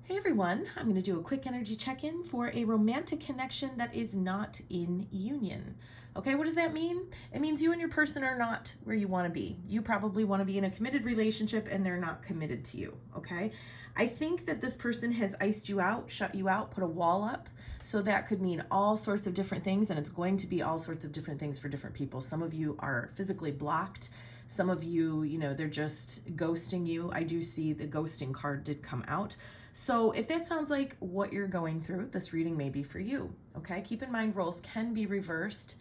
Hey everyone, I'm going to do a quick energy check-in for a romantic connection that is not in union. Okay, what does that mean? It means you and your person are not where you want to be. You probably want to be in a committed relationship and they're not committed to you, okay? I think that this person has iced you out, shut you out, put a wall up. So that could mean all sorts of different things, and it's going to be all sorts of different things for different people. Some of you are physically blocked. Some of you, they're just ghosting you. I do see the ghosting card did come out. So if that sounds like what you're going through, this reading may be for you. Okay, keep in mind roles can be reversed.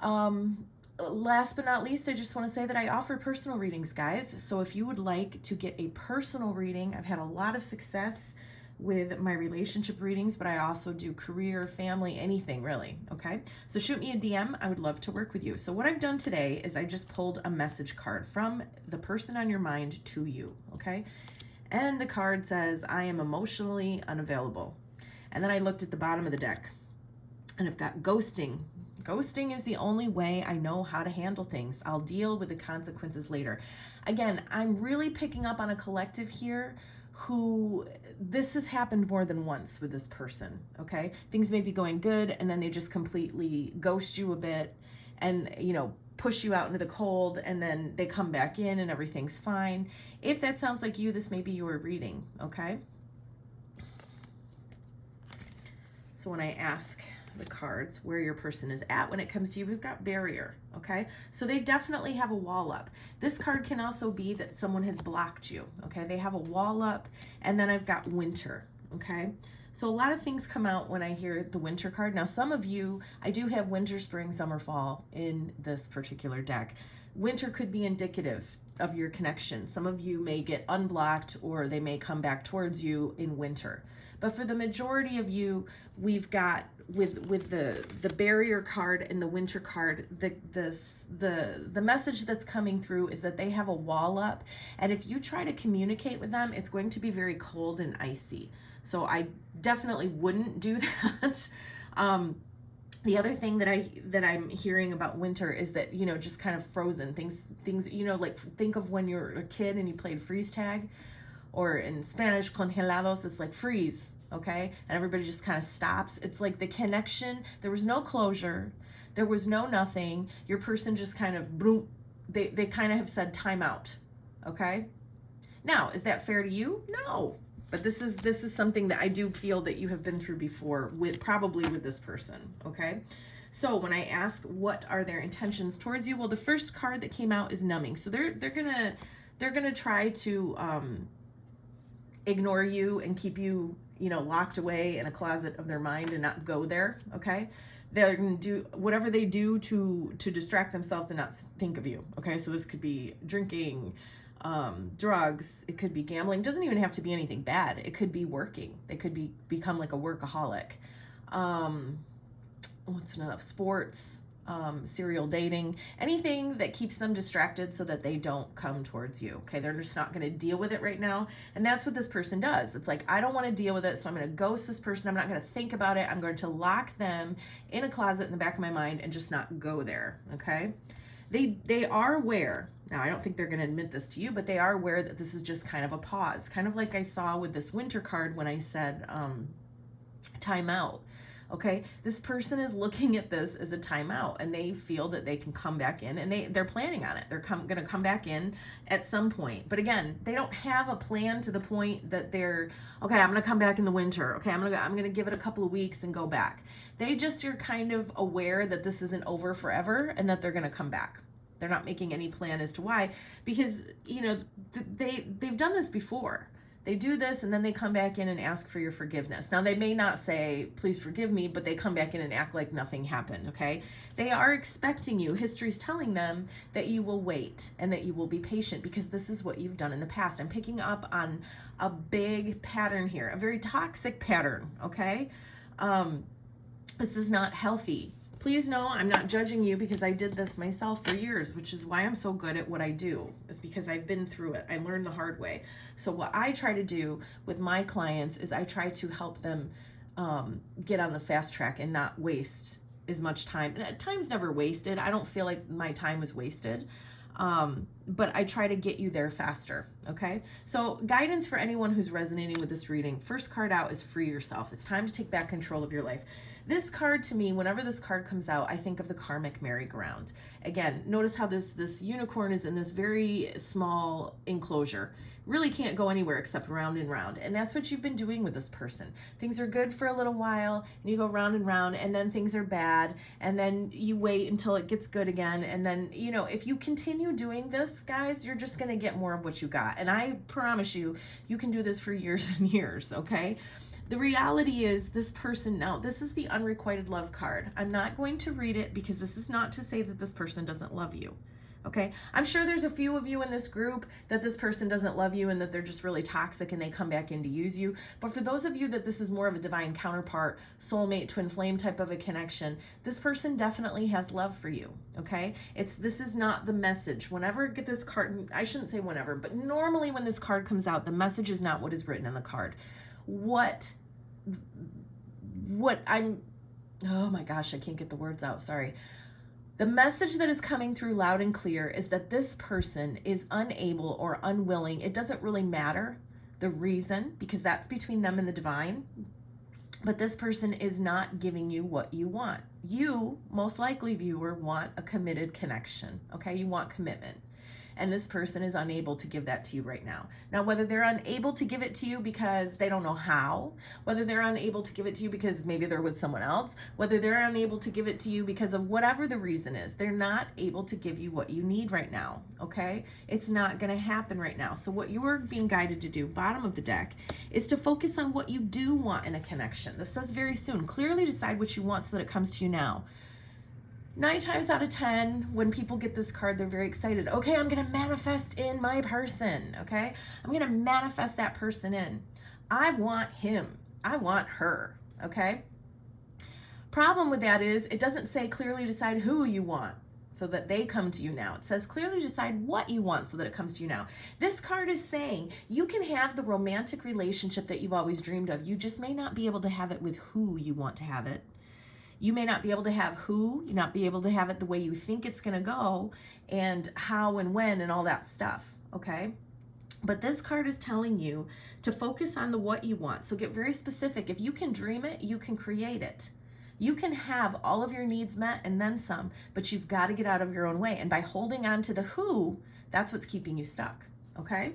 Last but not least, I just want to say that I offer personal readings, guys. So if you would like to get a personal reading, I've had a lot of success with my relationship readings, but I also do career, family, anything really. Okay, so shoot me a DM. I would love to work with you. So what I've done today is I just pulled a message card from the person on your mind to you. Okay, and the card says, I am emotionally unavailable. And then I looked at the bottom of the deck and I've got ghosting. Ghosting is the only way I know how to handle things. I'll deal with the consequences later. Again, I'm really picking up on a collective here who this has happened more than once with this person, okay? Things may be going good and then they just completely ghost you a bit and, push you out into the cold, and then they come back in and everything's fine. If that sounds like you, this may be your reading, okay? So when I ask the cards where your person is at when it comes to you, we've got barrier, okay? So they definitely have a wall up. This card can also be that someone has blocked you, okay? They have a wall up, and then I've got winter, okay? So a lot of things come out when I hear the winter card. Now, some of you, I do have winter, spring, summer, fall in this particular deck. Winter could be indicative of your connection. Some of you may get unblocked or they may come back towards you in winter. But for the majority of you, we've got with the barrier card and the winter card, the message that's coming through is that they have a wall up, and if you try to communicate with them, it's going to be very cold and icy. So I definitely wouldn't do that. The other thing that I'm hearing about winter is that, just kind of frozen things, like think of when you're a kid and you played freeze tag, or in Spanish, congelados, it's like freeze, okay? And everybody just kind of stops. It's like the connection, there was no closure, there was no nothing. Your person just kind of, boom, they kind of have said time out, okay? Now, is that fair to you? No. But this is something that I do feel that you have been through before, probably with this person, okay? So when I ask what are their intentions towards you, well, the first card that came out is numbing. So they're gonna try to ignore you and keep you, locked away in a closet of their mind and not go there, okay? They're gonna do whatever they do to distract themselves and not think of you, okay? So this could be drinking, drugs, it could be gambling. It doesn't even have to be anything bad. It could be working. They could become like a workaholic. What's another? Sports, serial dating, anything that keeps them distracted so that they don't come towards you. Okay, they're just not going to deal with it right now. And that's what this person does. It's like, I don't want to deal with it, so I'm going to ghost this person. I'm not going to think about it. I'm going to lock them in a closet in the back of my mind and just not go there. Okay. They are aware. Now, I don't think they're going to admit this to you, but they are aware that this is just kind of a pause, kind of like I saw with this winter card when I said time out. Okay, this person is looking at this as a timeout, and they feel that they can come back in, and they're planning on it. They're going to come back in at some point. But again, they don't have a plan to the point that they're, okay, I'm going to come back in the winter. Okay, I'm going to give it a couple of weeks and go back. They just are kind of aware that this isn't over forever and that they're going to come back. They're not making any plan as to why, because they've done this before. They do this and then they come back in and ask for your forgiveness. Now, they may not say, please forgive me, but they come back in and act like nothing happened, okay? They are expecting you. History's telling them that you will wait and that you will be patient because this is what you've done in the past. I'm picking up on a big pattern here, a very toxic pattern, okay? This is not healthy. Please know I'm not judging you because I did this myself for years, which is why I'm so good at what I do, is because I've been through it. I learned the hard way. So what I try to do with my clients is I try to help them get on the fast track and not waste as much time. And time's never wasted. I don't feel like my time was wasted. But I try to get you there faster, okay? So guidance for anyone who's resonating with this reading. First card out is free yourself. It's time to take back control of your life. This card, to me, whenever this card comes out, I think of the karmic merry-go-round. Again, notice how this unicorn is in this very small enclosure. Really can't go anywhere except round and round. And that's what you've been doing with this person. Things are good for a little while, and you go round and round, and then things are bad, and then you wait until it gets good again. And then, you know, if you continue doing this, guys, you're just going to get more of what you got. And I promise you, you can do this for years and years, okay? The reality is this person, now this is the unrequited love card. I'm not going to read it because this is not to say that this person doesn't love you. Okay, I'm sure there's a few of you in this group that this person doesn't love you and that they're just really toxic and they come back in to use you. But for those of you that this is more of a divine counterpart, soulmate, twin flame type of a connection, this person definitely has love for you. Okay, this is not the message. Whenever I get this card, I shouldn't say whenever, but normally when this card comes out, the message is not what is written in the card. What I'm, oh my gosh, I can't get the words out, sorry. The message that is coming through loud and clear is that this person is unable or unwilling. It doesn't really matter the reason, because that's between them and the divine. But this person is not giving you what you want. You, most likely viewer, want a committed connection. Okay, you want commitment. And this person is unable to give that to you right now. Now, whether they're unable to give it to you because they don't know how, whether they're unable to give it to you because maybe they're with someone else, whether they're unable to give it to you because of whatever the reason is, they're not able to give you what you need right now, okay? It's not gonna happen right now. So what you're being guided to do, bottom of the deck, is to focus on what you do want in a connection. This says very soon. Clearly decide what you want so that it comes to you now. 9 times out of 10, when people get this card, they're very excited. Okay, I'm going to manifest in my person, okay? I'm going to manifest that person in. I want him. I want her, okay? Problem with that is it doesn't say clearly decide who you want so that they come to you now. It says clearly decide what you want so that it comes to you now. This card is saying you can have the romantic relationship that you've always dreamed of. You just may not be able to have it with who you want to have it. You may not be able to have who, you not be able to have it the way you think it's going to go, and how and when and all that stuff, okay? But this card is telling you to focus on the what you want. So get very specific. If you can dream it, you can create it. You can have all of your needs met and then some, but you've got to get out of your own way. And by holding on to the who, that's what's keeping you stuck, okay?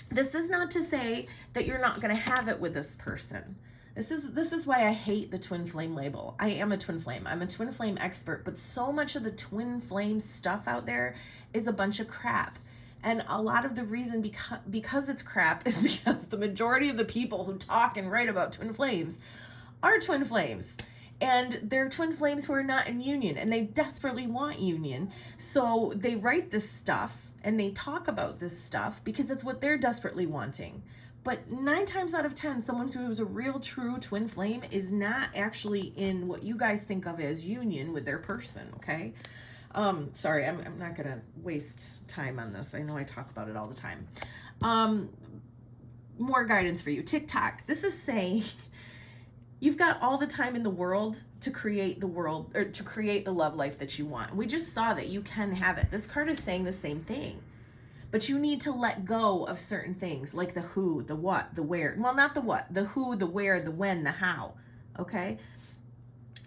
This is not to say that you're not going to have it with this person. This is why I hate the twin flame label. I am a twin flame. I'm a twin flame expert, but so much of the twin flame stuff out there is a bunch of crap. And a lot of the reason because it's crap is because the majority of the people who talk and write about twin flames are twin flames. And they're twin flames who are not in union, and they desperately want union. So they write this stuff and they talk about this stuff because it's what they're desperately wanting. But 9 times out of 10, someone who is a real true twin flame is not actually in what you guys think of as union with their person, okay? Sorry, I'm not gonna waste time on this. I know I talk about it all the time. More guidance for you. TikTok. This is saying you've got all the time in the world to create the world, or to create the love life that you want. We just saw that you can have it. This card is saying the same thing. But you need to let go of certain things like the who, the what, the where. Well, not the what, the who, the where, the when, the how, okay?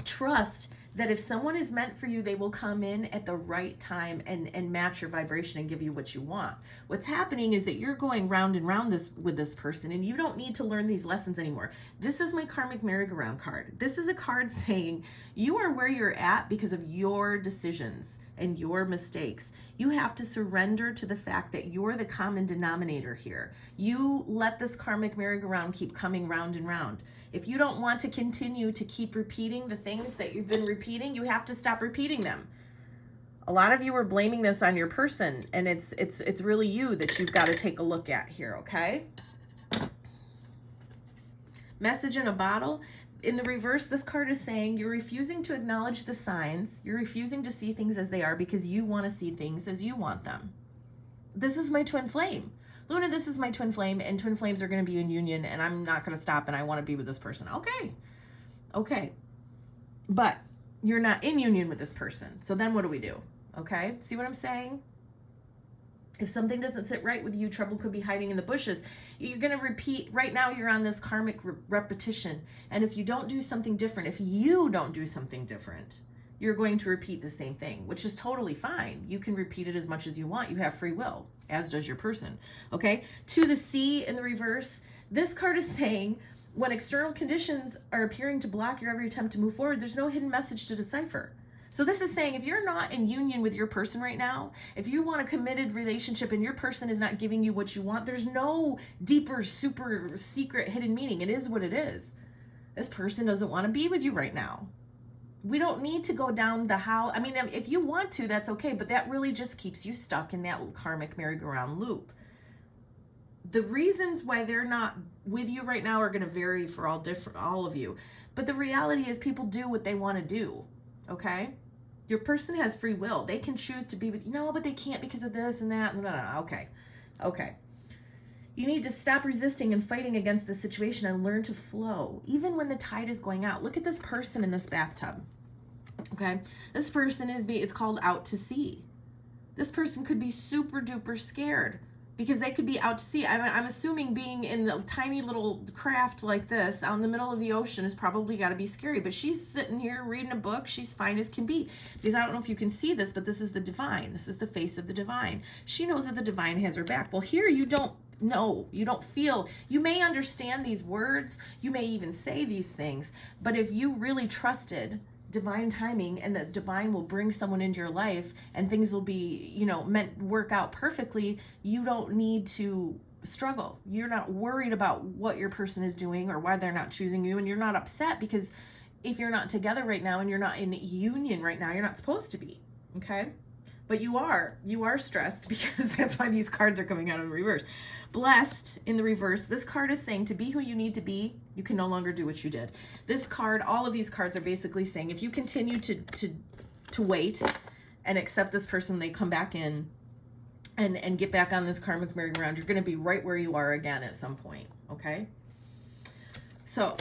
Trust that if someone is meant for you, they will come in at the right time and match your vibration and give you what you want. What's happening is that you're going round and round with this person, and you don't need to learn these lessons anymore. This is my karmic merry-go-round card. This is a card saying you are where you're at because of your decisions and your mistakes. You have to surrender to the fact that you're the common denominator here. You let this karmic merry-go-round keep coming round and round. If you don't want to continue to keep repeating the things that you've been repeating, you have to stop repeating them. A lot of you are blaming this on your person, and it's really you that you've got to take a look at here, okay? Message in a bottle. In the reverse, this card is saying you're refusing to acknowledge the signs. You're refusing to see things as they are because you want to see things as you want them. This is my twin flame. Luna, this is my twin flame, and twin flames are going to be in union, and I'm not going to stop, and I want to be with this person. Okay. But you're not in union with this person. So then what do we do? Okay? See what I'm saying? If something doesn't sit right with you, trouble could be hiding in the bushes. You're going to repeat. Right now, you're on this karmic repetition. And if you don't do something different, if you don't do something different, you're going to repeat the same thing, which is totally fine. You can repeat it as much as you want. You have free will, as does your person. Okay? To the sea in the reverse, this card is saying, when external conditions are appearing to block your every attempt to move forward, there's no hidden message to decipher. So this is saying, if you're not in union with your person right now, if you want a committed relationship and your person is not giving you what you want, there's no deeper, super secret hidden meaning. It is what it is. This person doesn't want to be with you right now. We don't need to go down the how. I mean, if you want to, that's okay, but that really just keeps you stuck in that karmic merry-go-round loop. The reasons why they're not with you right now are going to vary for all of you. But the reality is, people do what they want to do. Okay? Your person has free will. They can choose to be with you. No, but they can't because of this and that. No. Okay. You need to stop resisting and fighting against the situation and learn to flow, even when the tide is going out. Look at this person in this bathtub. Okay? This person it's called out to sea. This person could be super duper scared because they could be out to sea. I'm assuming being in the tiny little craft like this out in the middle of the ocean has probably got to be scary. But she's sitting here reading a book. She's fine as can be. Because I don't know if you can see this, but this is the divine. This is the face of the divine. She knows that the divine has her back. Well, here you don't know. You don't feel. You may understand these words. You may even say these things. But if you really trusted divine timing and the divine will bring someone into your life and things will be, meant work out perfectly, you don't need to struggle. You're not worried about what your person is doing or why they're not choosing you, and you're not upset because if you're not together right now and you're not in union right now, you're not supposed to be. Okay? But you are stressed because that's why these cards are coming out in reverse. Blessed in the reverse, this card is saying to be who you need to be, you can no longer do what you did. This card, all of these cards are basically saying if you continue to wait and accept this person, they come back in and get back on this karmic merry-go-round, you're going to be right where you are again at some point, okay? So,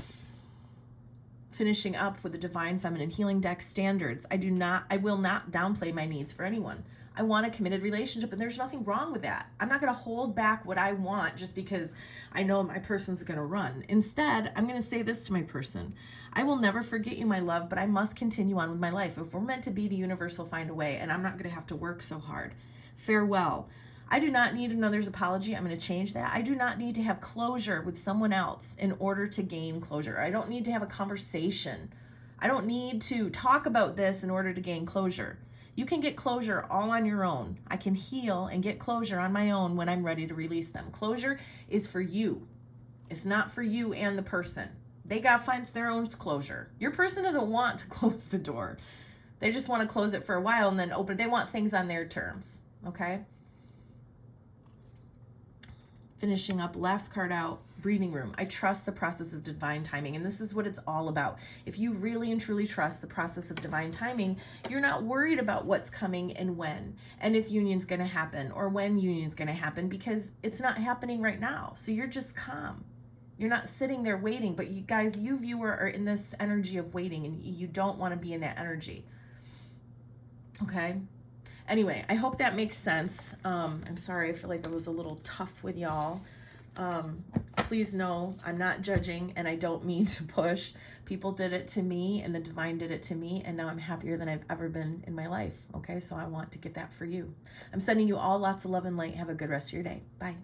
finishing up with the Divine Feminine Healing Deck standards, I will not downplay my needs for anyone. I want a committed relationship, and there's nothing wrong with that. I'm not going to hold back what I want just because I know my person's going to run. Instead, I'm going to say this to my person. I will never forget you, my love, but I must continue on with my life. If we're meant to be, the universe will find a way, and I'm not going to have to work so hard. Farewell. I do not need another's apology. I'm going to change that. I do not need to have closure with someone else in order to gain closure. I don't need to have a conversation. I don't need to talk about this in order to gain closure. You can get closure all on your own. I can heal and get closure on my own when I'm ready to release them. Closure is for you. It's not for you and the person. They got to find their own closure. Your person doesn't want to close the door. They just want to close it for a while and then open it. They want things on their terms. Okay? Finishing up, last card out, breathing room. I trust the process of divine timing, and this is what it's all about. If you really and truly trust the process of divine timing, you're not worried about what's coming and when, and if union's going to happen or when union's going to happen, because it's not happening right now. So you're just calm. You're not sitting there waiting, but you viewer are in this energy of waiting, and you don't want to be in that energy. Okay? Anyway, I hope that makes sense. I'm sorry, I feel like I was a little tough with y'all. Please know I'm not judging and I don't mean to push. People did it to me and the divine did it to me, and now I'm happier than I've ever been in my life. Okay, so I want to get that for you. I'm sending you all lots of love and light. Have a good rest of your day. Bye.